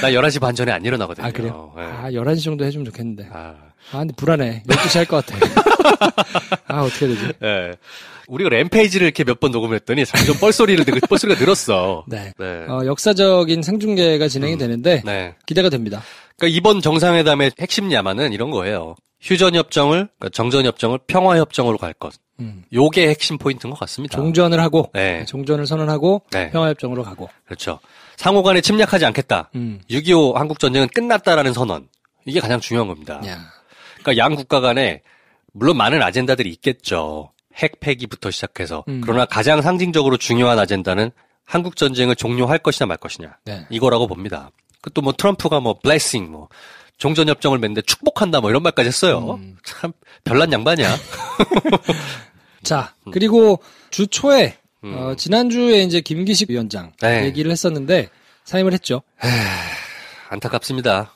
나 11시 반 전에 안 일어나거든요. 그래요? 네. 11시 정도 해주면 좋겠는데. 근데 불안해. 12시 할 것 같아. 어떻게 되지? 네. 우리가 램페이지를 이렇게 몇 번 녹음했더니 점점 뻘소리가 늘었어. 네. 역사적인 생중계가 진행이 되는데, 기대가 됩니다. 그러니까 이번 정상회담의 핵심 야마는 이런 거예요. 휴전협정을, 그러니까 정전협정을 평화협정으로 갈 것. 요게 핵심 포인트인 것 같습니다. 종전을 하고, 종전을 선언하고, 평화협정으로 가고. 그렇죠. 상호 간에 침략하지 않겠다. 6.25 한국전쟁은 끝났다라는 선언. 이게 가장 중요한 겁니다. 그러니까 양 국가 간에 물론 많은 아젠다들이 있겠죠. 핵 폐기부터 시작해서. 그러나 가장 상징적으로 중요한 아젠다는 한국전쟁을 종료할 것이냐 말 것이냐. 이거라고 봅니다. 또 뭐 트럼프가 blessing, 종전협정을 맺는데 축복한다 이런 말까지 했어요. 참 별난 양반이야. 자, 그리고 주 초에 지난주에 이제 김기식 위원장 얘기를 했었는데 사임을 했죠. 안타깝습니다.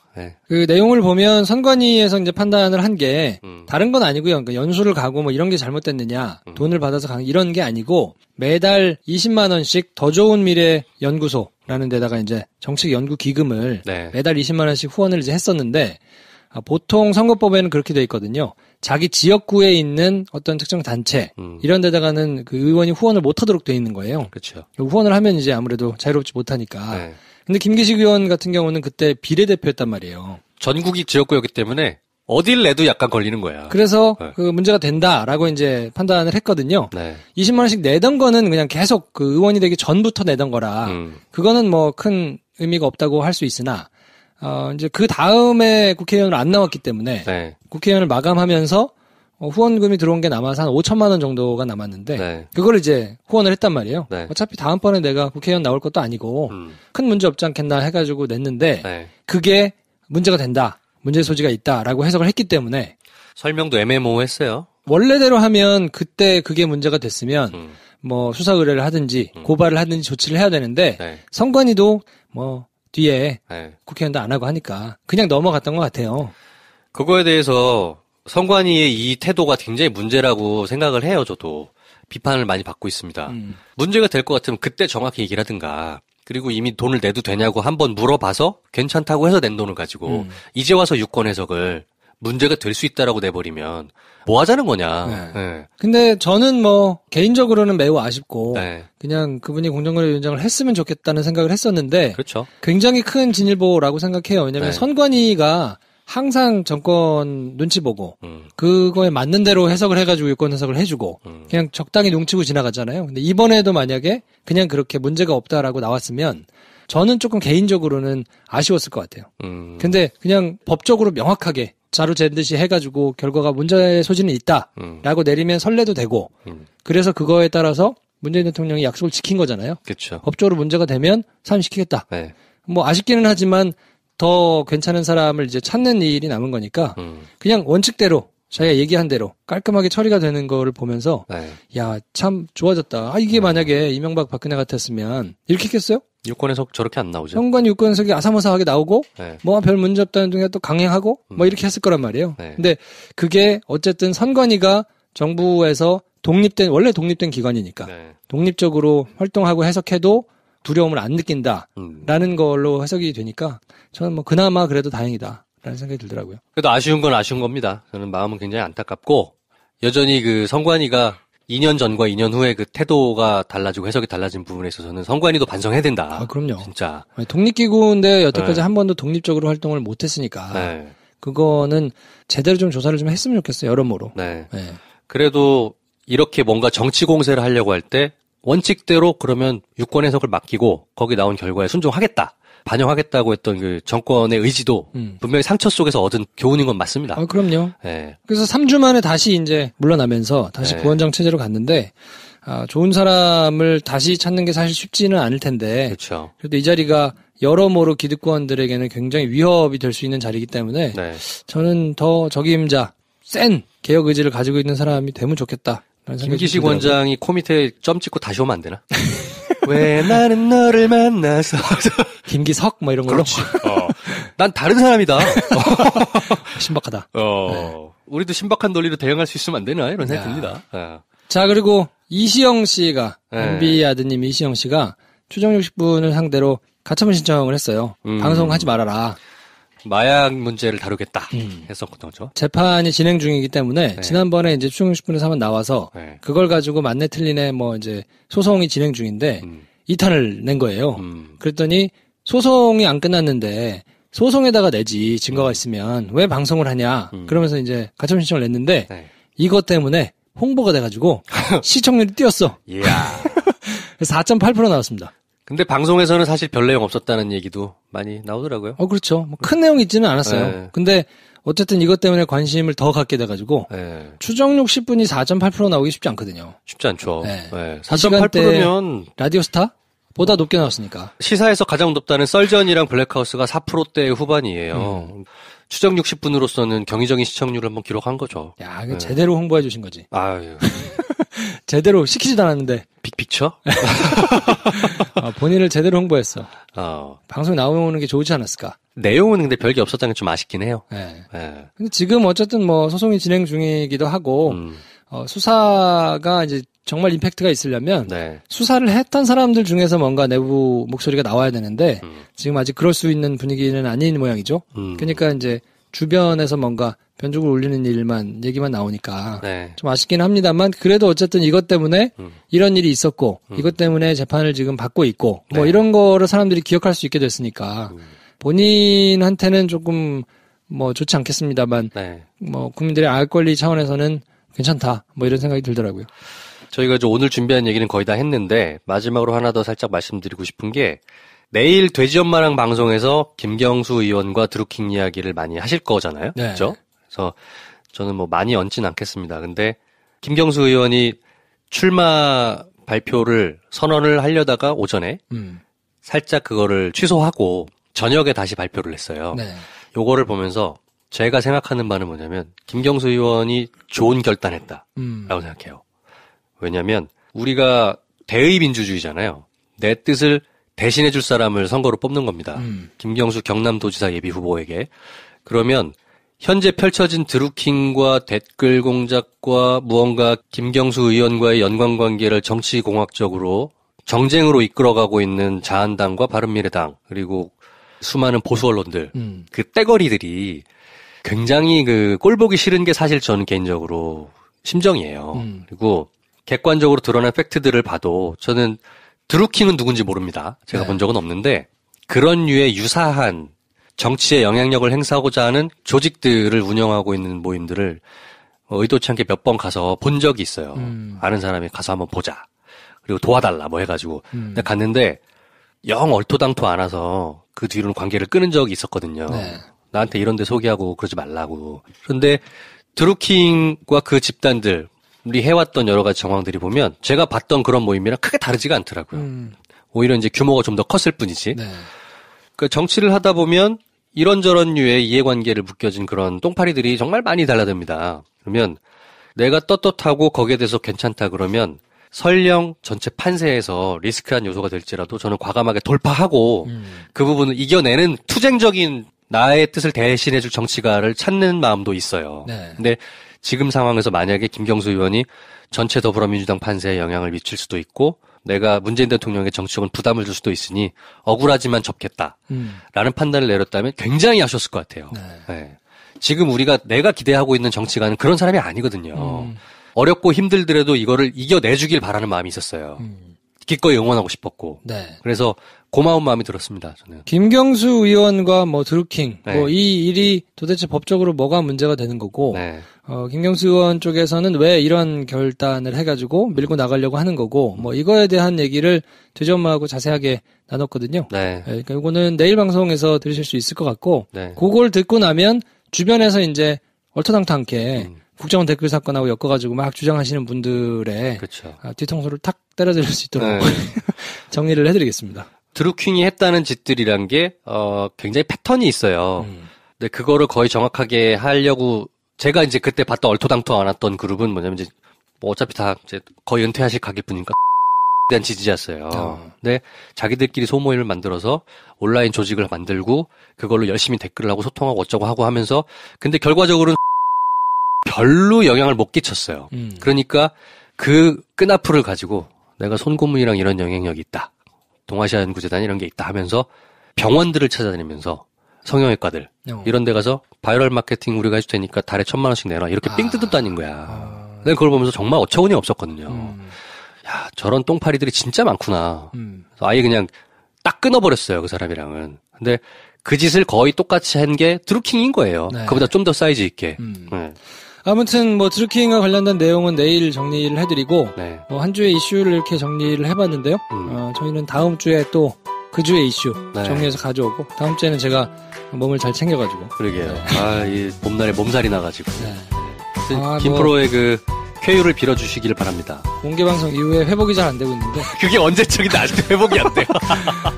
그 내용을 보면 선관위에서 이제 판단을 한 게 다른 건 아니고요. 그러니까 연수를 가고 이런 게 잘못됐느냐, 돈을 받아서 가는 이런 게 아니고 매달 20만 원씩 더 좋은 미래 연구소라는 데다가 이제 정책 연구 기금을 매달 20만 원씩 후원을 이제 했었는데 보통 선거법에는 그렇게 돼 있거든요. 자기 지역구에 있는 어떤 특정 단체 이런 데다가는 그 의원이 후원을 못 하도록 돼 있는 거예요. 그렇죠. 후원을 하면 이제 아무래도 자유롭지 못하니까. 근데 김기식 의원 같은 경우는 그때 비례대표였단 말이에요. 전국이 지역구였기 때문에 어딜 내도 약간 걸리는 거야. 그래서 그 문제가 된다라고 이제 판단을 했거든요. 20만 원씩 내던 거는 그냥 계속 그 의원이 되기 전부터 내던 거라 그거는 큰 의미가 없다고 할 수 있으나 이제 그 다음에 국회의원으로 안 나왔기 때문에 국회의원을 마감하면서 후원금이 들어온 게 남아서 한 5천만 원 정도가 남았는데 그걸 이제 후원을 했단 말이에요. 어차피 다음번에 내가 국회의원 나올 것도 아니고 큰 문제 없지 않겠나 해가지고 냈는데 그게 문제가 된다. 문제 소지가 있다라고 해석을 했기 때문에 설명도 애매모호했어요. 원래대로 하면 그때 그게 문제가 됐으면 수사 의뢰를 하든지 고발을 하든지 조치를 해야 되는데 선관위도 뒤에 국회의원도 안 하고 하니까 그냥 넘어갔던 것 같아요. 그거에 대해서 선관위의 이 태도가 굉장히 문제라고 생각을 해요. 저도 비판을 많이 받고 있습니다. 문제가 될 것 같으면 그때 정확히 얘기를 하든가, 그리고 이미 돈을 내도 되냐고 한번 물어봐서 괜찮다고 해서 낸 돈을 가지고 이제 와서 유권 해석을 문제가 될 수 있다라고 내버리면 뭐 하자는 거냐. 근데 저는 개인적으로는 매우 아쉽고 그냥 그분이 공정거래위원장을 했으면 좋겠다는 생각을 했었는데 그렇죠. 굉장히 큰 진일보라고 생각해요. 왜냐하면 선관위가 항상 정권 눈치 보고 그거에 맞는 대로 해석을 해가지고 유권 해석을 해주고 그냥 적당히 농치고 지나가잖아요. 근데 이번에도 만약에 그냥 그렇게 문제가 없다라고 나왔으면 저는 조금 개인적으로는 아쉬웠을 것 같아요. 근데 그냥 법적으로 명확하게 자로 잰 듯이 해가지고 결과가 문제의 소지는 있다라고 내리면 선례도 되고 그래서 그거에 따라서 문재인 대통령이 약속을 지킨 거잖아요. 그렇죠. 법적으로 문제가 되면 사임시키겠다. 아쉽기는 하지만 더 괜찮은 사람을 이제 찾는 일이 남은 거니까 그냥 원칙대로 자기가 얘기한 대로 깔끔하게 처리가 되는 거를 보면서 야, 참 좋아졌다. 이게 만약에 이명박 박근혜 같았으면 이렇게 했겠어요? 유권 해석 저렇게 안 나오죠. 선관 유권 해석이 아사모사하게 나오고 별 문제 없다는 중에 또 강행하고 이렇게 했을 거란 말이에요. 근데 그게 어쨌든 선관위가 정부에서 원래 독립된 기관이니까 독립적으로 활동하고 해석해도 두려움을 안 느낀다라는 걸로 해석이 되니까 저는 그나마 그래도 다행이다라는 생각이 들더라고요. 그래도 아쉬운 건 아쉬운 겁니다. 저는 마음은 굉장히 안타깝고 여전히 그 선관위가 2년 전과 2년 후에 그 태도가 달라지고 해석이 달라진 부분에 있어서는 선관위도 반성해야 된다. 그럼요. 진짜. 독립기구인데 여태까지 한 번도 독립적으로 활동을 못했으니까 그거는 제대로 좀 조사를 좀 했으면 좋겠어요. 여러모로. 그래도 이렇게 뭔가 정치 공세를 하려고 할 때 원칙대로 그러면 유권 해석을 맡기고 거기 나온 결과에 순종하겠다. 반영하겠다고 했던 그 정권의 의지도 분명히 상처 속에서 얻은 교훈인 건 맞습니다. 그럼요. 네. 그래서 3주 만에 다시 이제 물러나면서 다시 네. 부원장 체제로 갔는데 좋은 사람을 다시 찾는 게 사실 쉽지는 않을 텐데. 그렇죠. 그래도 이 자리가 여러모로 기득권들에게는 굉장히 위협이 될 수 있는 자리이기 때문에 네. 저는 더 적임자, 센 개혁 의지를 가지고 있는 사람이 되면 좋겠다. 김기식 원장이 코 밑에 점 찍고 다시 오면 안 되나? 왜 나는 너를 만나서 김기석 뭐 이런 걸로. 난 다른 사람이다. 신박하다. 네. 우리도 신박한 논리로 대응할 수 있으면 안 되나 이런 생각이 듭니다. 자, 그리고 이시영 씨가 MB 아드님 이시영 씨가 추정 60분을 상대로 가처분 신청을 했어요. 방송하지 말아라. 마약 문제를 다루겠다 했었거든요. 재판이 진행 중이기 때문에 네. 지난번에 이제 추정 60분에서 한번 나와서 네. 그걸 가지고 맞네 틀리네 뭐 이제 소송이 진행 중인데 2탄을 낸 거예요. 그랬더니 소송이 안 끝났는데 소송에다가 내지 증거가 있으면 왜 방송을 하냐. 그러면서 이제 가처분 신청을 냈는데 네. 이것 때문에 홍보가 돼가지고 시청률이 뛰었어. 이야. 4.8% 나왔습니다. 근데 방송에서는 사실 별 내용 없었다는 얘기도 많이 나오더라고요. 그렇죠. 뭐 큰 내용 있지는 않았어요. 네. 근데 어쨌든 이것 때문에 관심을 더 갖게 돼가지고 네. 추정력 10분이 4.8% 나오기 쉽지 않거든요. 쉽지 않죠. 네. 네. 4.8%면 라디오스타? 보다 높게 나왔으니까. 시사에서 가장 높다는 썰전이랑 블랙하우스가 4%대 후반이에요. 추정 60분으로서는 경이적인 시청률을 한번 기록한 거죠. 야, 이거 제대로 홍보해 주신 거지. 아유. 제대로 시키지도 않았는데. 빅픽처? 본인을 제대로 홍보했어. 방송에 나오는 게 좋지 않았을까? 내용은 근데 별게 없었다는 게 좀 아쉽긴 해요. 네. 네. 근데 지금 어쨌든 뭐 소송이 진행 중이기도 하고, 수사가 이제 정말 임팩트가 있으려면, 네. 수사를 했던 사람들 중에서 뭔가 내부 목소리가 나와야 되는데, 지금 아직 그럴 수 있는 분위기는 아닌 모양이죠. 그러니까 이제 주변에서 뭔가 변죽을 올리는 얘기만 나오니까 네. 좀 아쉽긴 합니다만 그래도 어쨌든 이것 때문에 이런 일이 있었고 이것 때문에 재판을 지금 받고 있고 뭐 네. 이런 거를 사람들이 기억할 수 있게 됐으니까 본인한테는 조금 뭐 좋지 않겠습니다만 네. 뭐 국민들의 알 권리 차원에서는 괜찮다 뭐 이런 생각이 들더라고요. 저희가 오늘 준비한 얘기는 거의 다 했는데 마지막으로 하나 더 살짝 말씀드리고 싶은 게 내일 돼지엄마랑 방송에서 김경수 의원과 드루킹 이야기를 많이 하실 거잖아요. 네. 그렇죠? 그래서 저는 뭐 많이 얹진 않겠습니다. 근데 김경수 의원이 출마 발표를 선언을 하려다가 오전에 살짝 그거를 취소하고 저녁에 다시 발표를 했어요. 네. 요거를 보면서 제가 생각하는 바는 뭐냐면 김경수 의원이 좋은 결단했다라고 생각해요. 왜냐하면 우리가 대의 민주주의잖아요. 내 뜻을 대신해 줄 사람을 선거로 뽑는 겁니다. 김경수 경남도지사 예비 후보에게. 그러면 현재 펼쳐진 드루킹과 댓글 공작과 무언가 김경수 의원과의 연관관계를 정치공학적으로 정쟁으로 이끌어가고 있는 자한당과 바른미래당 그리고 수많은 보수 언론들 그 떼거리들이 굉장히 그 꼴보기 싫은 게 사실 저는 개인적으로 심정이에요. 그리고 객관적으로 드러난 팩트들을 봐도 저는 드루킹은 누군지 모릅니다. 제가 네. 본 적은 없는데 그런 류의 유사한 정치에 영향력을 행사하고자 하는 조직들을 운영하고 있는 모임들을 의도치 않게 몇 번 가서 본 적이 있어요. 아는 사람이 가서 한번 보자. 그리고 도와달라 뭐 해가지고 근데 갔는데 영 얼토당토 않아서 그 뒤로는 관계를 끊은 적이 있었거든요. 네. 나한테 이런 데 소개하고 그러지 말라고. 그런데 드루킹과 그 집단들 우리 해왔던 여러 가지 정황들이 보면 제가 봤던 그런 모임이랑 크게 다르지가 않더라고요. 오히려 이제 규모가 좀 더 컸을 뿐이지. 네. 그 정치를 하다 보면 이런저런 류의 이해관계를 묶여진 그런 똥파리들이 정말 많이 달라듭니다. 그러면 내가 떳떳하고 거기에 대해서 괜찮다 그러면 설령 전체 판세에서 리스크한 요소가 될지라도 저는 과감하게 돌파하고 그 부분을 이겨내는 투쟁적인 나의 뜻을 대신해줄 정치가를 찾는 마음도 있어요. 네. 근데 지금 상황에서 만약에 김경수 의원이 전체 더불어민주당 판세에 영향을 미칠 수도 있고 내가 문재인 대통령의 정치적인 부담을 줄 수도 있으니 억울하지만 접겠다라는 판단을 내렸다면 굉장히 아쉬웠을 것 같아요. 네. 네. 지금 내가 기대하고 있는 정치가는 그런 사람이 아니거든요. 어렵고 힘들더라도 이거를 이겨내주길 바라는 마음이 있었어요. 기꺼이 응원하고 싶었고. 네. 그래서 고마운 마음이 들었습니다, 저는. 김경수 의원과 뭐 드루킹, 네. 뭐 이 일이 도대체 법적으로 뭐가 문제가 되는 거고, 네. 김경수 의원 쪽에서는 왜 이런 결단을 해가지고 밀고 나가려고 하는 거고, 뭐 이거에 대한 얘기를 최저엄마하고 자세하게 나눴거든요. 네. 그러니까 이거는 내일 방송에서 들으실 수 있을 것 같고, 네. 그걸 듣고 나면 주변에서 이제 얼토당토않게 국정원 댓글 사건하고 엮어가지고 막 주장하시는 분들의 그렇죠. 뒤통수를 탁 때려드릴 수 있도록 네. 정리를 해드리겠습니다. 드루킹이 했다는 짓들이란 게 굉장히 패턴이 있어요. 근데 그거를 거의 정확하게 하려고 제가 이제 그때 봤던 얼토당토 않았던 그룹은 뭐냐면 이제 뭐 어차피 다 이제 거의 은퇴하실 가게분이니까 대한 지지자였어요. 근데 자기들끼리 소모임을 만들어서 온라인 조직을 만들고 그걸로 열심히 댓글을 하고 소통하고 어쩌고 하고 하면서 근데 결과적으로는 별로 영향을 못 끼쳤어요. 그러니까 그 끈앞풀을 가지고 내가 손고문이랑 이런 영향력이 있다. 동아시아 연구재단 이런 게 있다 하면서 병원들을 찾아다니면서 성형외과들 이런 데 가서 바이럴 마케팅 우리가 해줄 테니까 달에 1,000만 원씩 내라 이렇게 삥 뜯어 다닌 거야. 내가 그걸 보면서 정말 어처구니 없었거든요. 야 저런 똥파리들이 진짜 많구나. 그래서 아예 그냥 딱 끊어버렸어요 그 사람이랑은. 근데 그 짓을 거의 똑같이 한 게 드루킹인 거예요. 네. 그보다 좀 더 사이즈 있게. 네. 아무튼 뭐 드루킹과 관련된 내용은 내일 정리를 해드리고 네. 뭐 한 주의 이슈를 이렇게 정리를 해봤는데요. 저희는 다음 주에 또 그 주의 이슈 네. 정리해서 가져오고 다음 주에는 제가 몸을 잘 챙겨가지고. 그러게요. 네. 이 봄날에 몸살이 나가지고. 네. 김프로의 그 쾌유를 빌어주시기를 바랍니다. 공개방송 이후에 회복이 잘 안 되고 있는데. 그게 언제적인데 아직도 회복이 안 돼요.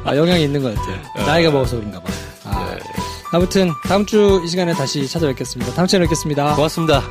영향이 있는 것 같아요. 나이가 먹어서 그런가 봐. 아무튼 다음 주 이 시간에 다시 찾아뵙겠습니다. 다음 주에 뵙겠습니다. 고맙습니다.